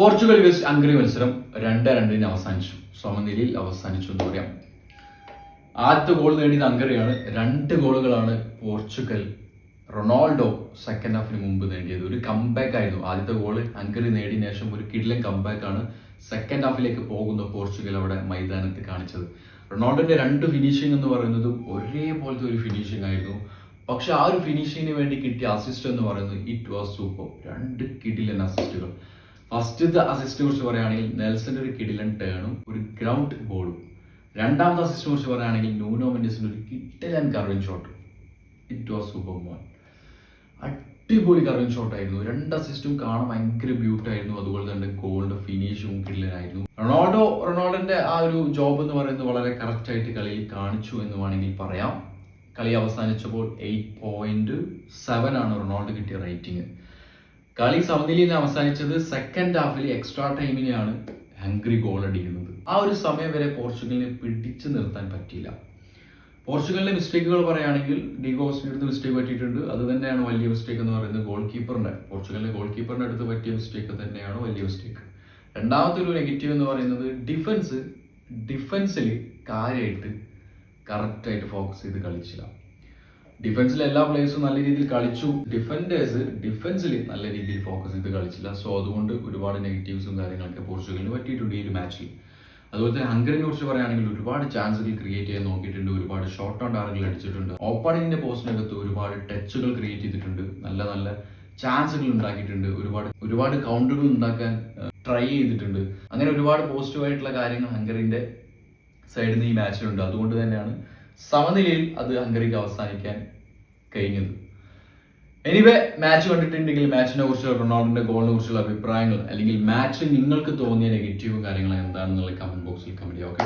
Portugal west Hungary മത്സരം 2-2 അവസാനിച്ചു. സമനിലയിൽ അവസാനിച്ചു എന്ന് പറയാം. ആദ്യത്തെ ഗോൾ നേടിയത് ഹംഗറിയാണ്. 2 ഗോളുകളാണ് പോർച്ചുഗൽ റൊണാൾഡോ സെക്കൻഡ് ഹാഫിന് മുമ്പ് നേടിയത്. ഒരു കംബാക്ക് ആയിരുന്നു. ആദ്യത്തെ ഗോള് ഹംഗറി നേടിയ ശേഷം ഒരു കിടിലൻ കംബാക്ക് ആണ് സെക്കൻഡ് ഹാഫിലേക്ക് പോകുന്ന പോർച്ചുഗൽ അവിടെ മൈതാനത്ത് കാണിച്ചത്. റൊണാൾഡോന്റെ 2 ഫിനിഷിംഗ് എന്ന് പറയുന്നത് ഒരേപോലത്തെ ഒരു ഫിനിഷിംഗ് ആയിരുന്നു. പക്ഷെ ആ ഒരു ഫിനിഷിങ്ങിന് വേണ്ടി കിട്ടിയ അസിസ്റ്റ് എന്ന് പറയുന്നത് ഇറ്റ് വാസ് സൂപ്പർ. 2 കിടിലൻ അസിസ്റ്റുകൾ. ഫസ്റ്റത്തെ അസിസ്റ്റിനെ കുറിച്ച് പറയുകയാണെങ്കിൽ നെൽസന്റെ ഒരു കിടിലൻ ടേണും ഒരു ഗ്രൗണ്ട് ബോളും. രണ്ടാമത്തെ അസിസ്റ്റിനെ കുറിച്ച് പറയുകയാണെങ്കിൽ നൂനോ മെൻഡസിന്റെ ഒരു കിടിലൻ curving shot. It was super മോൻ. അടിപൊളി കർവിംഗ് ഷോട്ട് ആയിരുന്നു. 2 അസിസ്റ്റും കാണാൻ ഭയങ്കര ബ്യൂട്ടി ആയിരുന്നു. അതുപോലെ തന്നെ ഗോളിന്റെ ഫിനിഷും കിടിലനായിരുന്നു. റൊണാൾഡോന്റെ ആ ഒരു ജോബ് എന്ന് പറയുന്നത് വളരെ കറക്റ്റ് ആയിട്ട് കളിയിൽ കാണിച്ചു എന്ന് വേണമെങ്കിൽ പറയാം. കളി അവസാനിച്ചപ്പോൾ 8.7 ആണ് റൊണാൾഡോ കിട്ടിയ റേറ്റിംഗ്. കളി സമനിലയിൽ അവസാനിച്ചത് സെക്കൻഡ് ഹാഫിൽ എക്സ്ട്രാ ടൈമിനെയാണ് ഹംഗറി ഗോൾ അടിക്കുന്നത്. ആ ഒരു സമയം വരെ പോർച്ചുഗലിനെ പിടിച്ചു നിർത്താൻ പറ്റിയില്ല. പോർച്ചുഗലിന്റെ മിസ്റ്റേക്കുകൾ പറയുകയാണെങ്കിൽ ഡീഗോ കോസ്റ്റയുടെ മിസ്റ്റേക്ക് പറ്റിയിട്ടുണ്ട്. അത് തന്നെയാണ് വലിയ മിസ്റ്റേക്ക് എന്ന് പറയുന്നത്. പോർച്ചുഗലിന്റെ ഗോൾ കീപ്പറിന്റെ അടുത്ത് പറ്റിയ മിസ്റ്റേക്ക് തന്നെയാണ് വലിയ മിസ്റ്റേക്ക്. രണ്ടാമത്തെ ഒരു നെഗറ്റീവ് എന്ന് പറയുന്നത് ഡിഫൻസിൽ കാര്യമായിട്ട് കറക്റ്റായിട്ട് ഫോക്കസ് ചെയ്ത് കളിച്ചില്ല. ഡിഫൻസിൽ എല്ലാ പ്ലേയേഴ്സും നല്ല രീതിയിൽ കളിച്ചു. ഡിഫൻസിൽ നല്ല രീതിയിൽ ഫോക്കസ് ചെയ്ത് കളിച്ചില്ല. സോ അതുകൊണ്ട് ഒരുപാട് നെഗറ്റീവ്സും കാര്യങ്ങളൊക്കെ പോർച്ചുഗലിന് പറ്റിയിട്ടുണ്ട് ഈ ഒരു മാച്ചിൽ. അതുപോലെ തന്നെ ഹംഗറിനെ കുറിച്ച് പറയുകയാണെങ്കിൽ ഒരുപാട് ചാൻസുകൾ ക്രിയേറ്റ് ചെയ്യാൻ നോക്കിയിട്ടുണ്ട്. ഒരുപാട് ഷോർട്ട് ഓൺ ടാർഗറ്റുകൾ അടിച്ചിട്ടുണ്ട്. ഓപ്പണിങ്ങിന്റെ പോസ്റ്റിനകത്ത് ഒരുപാട് ടച്ചുകൾ ക്രിയേറ്റ് ചെയ്തിട്ടുണ്ട്. നല്ല നല്ല ചാൻസുകൾ ഉണ്ടാക്കിയിട്ടുണ്ട്. ഒരുപാട് കൗണ്ടറുകൾ ഉണ്ടാക്കാൻ ട്രൈ ചെയ്തിട്ടുണ്ട്. അങ്ങനെ ഒരുപാട് പോസിറ്റീവായിട്ടുള്ള കാര്യങ്ങൾ ഹംഗറിന്റെ സൈഡിൽ നിന്ന് ഈ മാച്ചിലുണ്ട്. അതുകൊണ്ട് തന്നെയാണ് സമനിലയിൽ അത് ഹംഗറിക്ക് അവസാനിക്കാൻ കഴിഞ്ഞത്. എനിവേ, മാച്ച് കണ്ടിട്ടുണ്ടെങ്കിൽ മാച്ചിനെ കുറിച്ചുള്ള റൊണാൾഡോന്റെ ഗോളിനെ കുറിച്ചുള്ള അഭിപ്രായങ്ങൾ അല്ലെങ്കിൽ മാച്ചിൽ നിങ്ങൾക്ക് തോന്നിയ നെഗറ്റീവ് കാര്യങ്ങൾ എന്താണെന്നുള്ള കമന്റ് ബോക്സിൽ കമന്റ് ചെയ്യുക. ഓക്കെ,